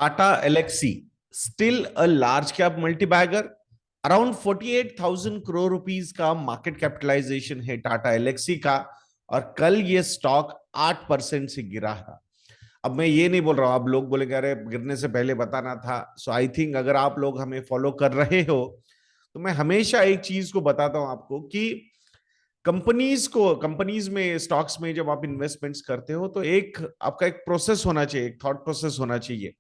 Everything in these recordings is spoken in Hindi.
Tata Elxsi still a large cap multibagger. Around 48,000 crore rupees का मार्केट कैपिटलाइजेशन है टाटा एलेक्सी का। और कल ये स्टॉक 8% से गिरा है। अब मैं ये नहीं बोल रहा हूं, आप लोग बोलेंगे अरे गिरने से पहले बताना था। सो आई थिंक अगर आप लोग हमें फॉलो कर रहे हो तो मैं हमेशा एक चीज को बताता हूं आपको कि कंपनीज में स्टॉक्स में जब आप इन्वेस्टमेंट्स करते हो तो एक आपका एक प्रोसेस होना चाहिए, एक थॉट प्रोसेस होना चाहिए।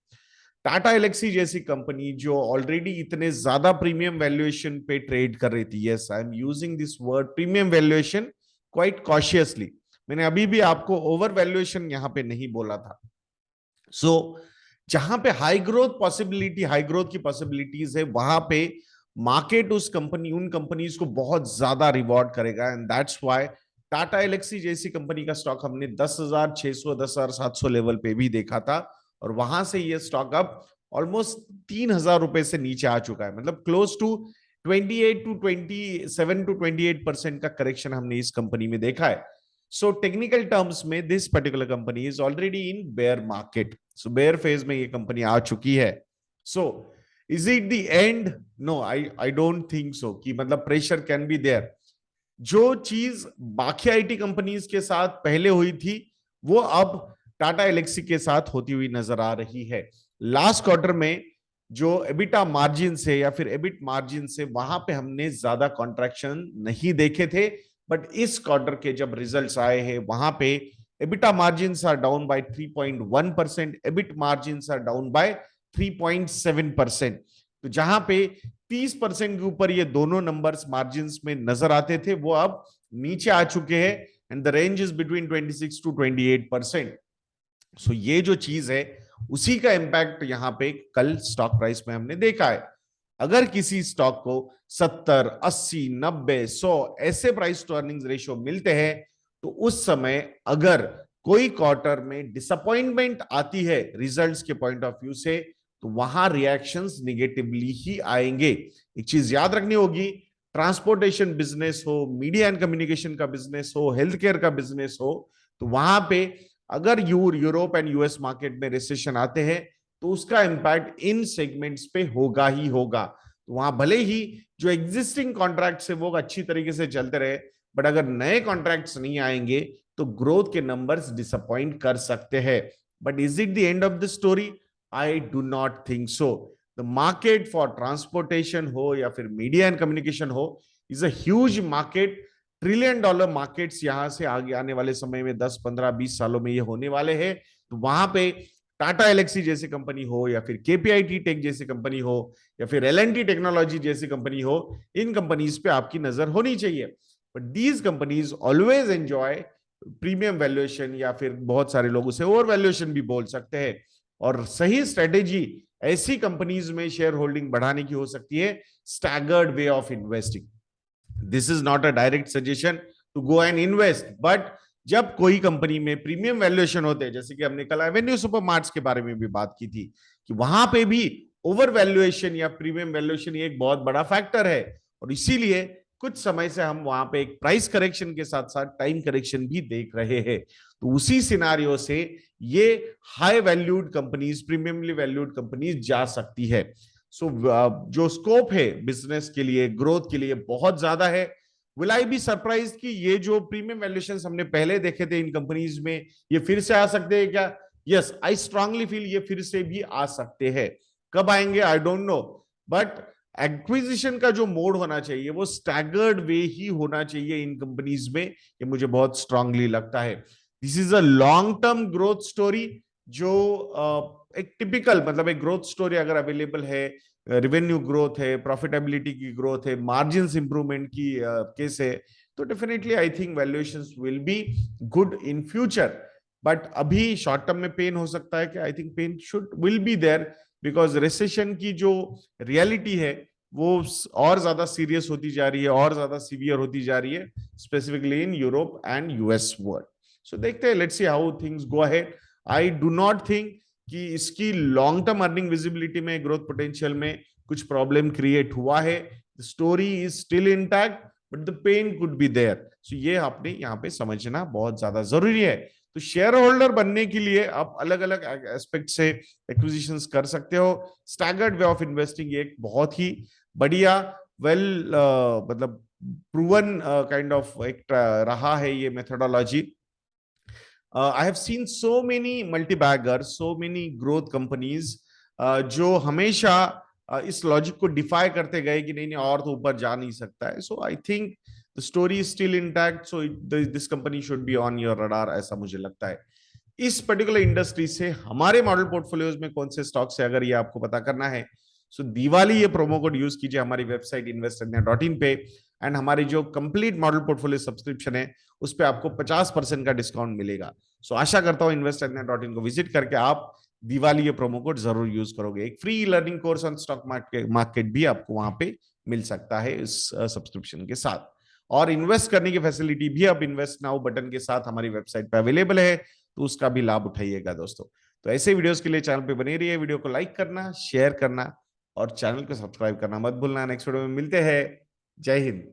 टाटा एलेक्सी जैसी कंपनी जो ऑलरेडी इतने ज्यादा प्रीमियम वैल्यूएशन पे ट्रेड कर रही थी, yes I am using this word premium valuation quite cautiously. मैंने अभी भी आपको ओवर वैल्यूएशन यहां पे नहीं बोला था। सो जहां पे हाई ग्रोथ की पॉसिबिलिटीज है, वहां पे मार्केट उन कंपनीज को बहुत ज्यादा रिवॉर्ड करेगा। And that's why Tata Elxsi जैसी कंपनी का स्टॉक हमने 10,600 10,700 लेवल पे भी देखा था। और वहां से ये स्टॉक अब ऑलमोस्ट 3,000 रुपए से नीचे आ चुका है। मतलब क्लोज टू 28 to 27 to 28% का करेक्शन हमने इस कंपनी में देखा है। सो टेक्निकल टर्म्स में this particular company is already in bear market. So bear phase में ये कंपनी आ चुकी है। So is it the end? No, I don't think so कि मतलब प्रेशर कैन बी देयर। जो चीज बाकी आईटी कंपनीज के साथ पहले हुई थी वो अब टाटा एलेक्सी के साथ होती हुई नजर आ रही है। लास्ट क्वार्टर में जो एबिटा मार्जिन से या फिर एबिट मार्जिन से वहां पे हमने ज्यादा कॉन्ट्रैक्शन नहीं देखे थे। बट इस क्वार्टर के जब रिजल्ट्स आए हैं वहां पे EBITDA margin are down by 3.1%, EBIT margin are down by 3.7%। तो जहां पे 30% के ऊपर ये दोनों नंबर्स मार्जिन में नजर आते थे वो अब नीचे आ चुके हैं। And the range is between 26 to 28%। सो ये जो चीज है उसी का इंपैक्ट यहां पे कल स्टॉक प्राइस में हमने देखा है। अगर किसी स्टॉक को 70 80 90 100 ऐसे प्राइस टू अर्निंग्स रेशियो मिलते हैं तो उस समय अगर कोई क्वार्टर में डिसअपॉइंटमेंट आती है रिजल्ट्स के पॉइंट ऑफ व्यू से तो वहां रिएक्शंस निगेटिवली ही आएंगे। एक चीज याद रखनी होगी, ट्रांसपोर्टेशन बिजनेस हो, मीडिया एंड कम्युनिकेशन का बिजनेस हो, हेल्थ केयर का बिजनेस हो, तो वहां पे अगर यूरोप एंड यूएस मार्केट में रिसेशन आते हैं तो उसका इंपैक्ट इन सेगमेंट्स पे होगा ही होगा। तो वहां भले ही जो एग्जिस्टिंग कॉन्ट्रैक्ट्स है वो अच्छी तरीके से चलते रहे, बट अगर नए कॉन्ट्रैक्ट्स नहीं आएंगे तो ग्रोथ के नंबर्स डिसअपॉइंट कर सकते हैं। But is it the end of the story? I do not think so. The market for transportation हो या फिर मीडिया एंड कम्युनिकेशन हो is a huge market. $1 trillion markets यहां से आगे आने वाले समय में 10 15 20 सालों में ये होने वाले हैं। तो वहां पे टाटा एलेक्सी जैसी कंपनी हो या फिर केपीआईटी टेक जैसी कंपनी हो या फिर एलएनटी टेक्नोलॉजी जैसी कंपनी हो, इन कंपनीज पे आपकी नजर होनी चाहिए। But these companies always enjoy premium valuation या फिर बहुत सारे लोग उसे ओवर वैल्यूएशन भी बोल सकते हैं। और सही स्ट्रेटेजी ऐसी कंपनीज में शेयर होल्डिंग बढ़ाने की हो सकती है staggered way of investing. This is not a direct suggestion to go and invest, but जब कोई कंपनी में प्रीमियम वैल्यूएशन होते हैं, जैसे कि हमने कल एवेन्यू सुपरमार्ट्स के बारे में भी बात की थी कि वहां पे भी ओवर वैल्यूएशन या प्रीमियम वैल्यूएशन एक बहुत बड़ा फैक्टर है। और इसीलिए कुछ समय से हम वहां पे एक प्राइस करेक्शन के साथ साथ टाइम करेक्शन भी देख रहे हैं। तो उसी सिनारियो से ये high valued companies, premiumly valued companies जा सकती है। सो जो स्कोप है बिजनेस के लिए, ग्रोथ के लिए बहुत ज्यादा है। विल आई बी सरप्राइज कि ये जो प्रीमियम वैल्यूएशन हमने पहले देखे थे इन कंपनीज में ये फिर से आ सकते हैं क्या? यस, आई स्ट्रांगली फील ये फिर से भी आ सकते हैं। कब आएंगे I don't know, but acquisition का जो मोड होना चाहिए वो स्टैगर्ड वे ही होना चाहिए इन कंपनीज में। ये मुझे बहुत स्ट्रांगली लगता है। This is a long term growth story जो एक टिपिकल मतलब एक ग्रोथ स्टोरी अगर अवेलेबल है, रेवेन्यू ग्रोथ है, प्रॉफिटेबिलिटी की ग्रोथ है, मार्जिन इंप्रूवमेंट की केस है, तो definitely I think valuations will be good in future. But अभी शॉर्ट टर्म में पेन हो सकता है कि I think pain should will be there because recession की जो रियलिटी है वो और ज्यादा सीरियस होती जा रही है, और ज्यादा सीवियर होती जा रही है, specifically in Europe and US world. So देखते हैं, let's see how things go ahead. I do not think कि इसकी लॉन्ग टर्म अर्निंग विजिबिलिटी में, ग्रोथ पोटेंशियल में कुछ प्रॉब्लम क्रिएट हुआ है। Story is still intact but the pain could be there. So ये आपने यहाँ पे समझना बहुत ज्यादा जरूरी है। तो शेयर होल्डर बनने के लिए आप अलग अलग एस्पेक्ट से एक्विजिशंस कर सकते हो। स्टैगर्ड वे ऑफ इन्वेस्टिंग एक बहुत ही बढ़िया वेल मतलब प्रूवन काइंड ऑफ एक रहा है ये methodology. I have seen so many multi-baggers, so many growth companies जो हमेशा इस लॉजिक को डिफाई करते गए कि नहीं नहीं और तो ऊपर जा नहीं सकता है। So I think the story is still intact, so this company should be on your radar, ऐसा मुझे लगता है। इस पर्टिकुलर इंडस्ट्री से हमारे मॉडल पोर्टफोलियोज में कौन से स्टॉक्स है, अगर ये आपको पता करना है, सो दिवाली ये प्रोमो कोड यूज कीजिए हमारी वेबसाइट investindia.in पे। एंड हमारी जो कंप्लीट मॉडल पोर्टफोलियो सब्सक्रिप्शन है उस पर आपको 50% का डिस्काउंट मिलेगा। सो आशा करता हूं investindia.in को विजिट करके आप दिवाली ये प्रोमो कोड जरूर यूज करोगे। एक free learning course on stock market भी आपको वहां पे मिल सकता है इस सब्सक्रिप्शन के साथ। और इन्वेस्ट करने की फैसिलिटी भी अब इन्वेस्ट नाउ बटन के साथ हमारी वेबसाइट पे अवेलेबल है, तो उसका भी लाभ उठाइएगा दोस्तों। तो ऐसे वीडियोस के लिए चैनल पे बने रहिए, वीडियो को लाइक करना, शेयर करना और चैनल को सब्सक्राइब करना मत भूलना। नेक्स्ट वीडियो में मिलते हैं। जय हिंद।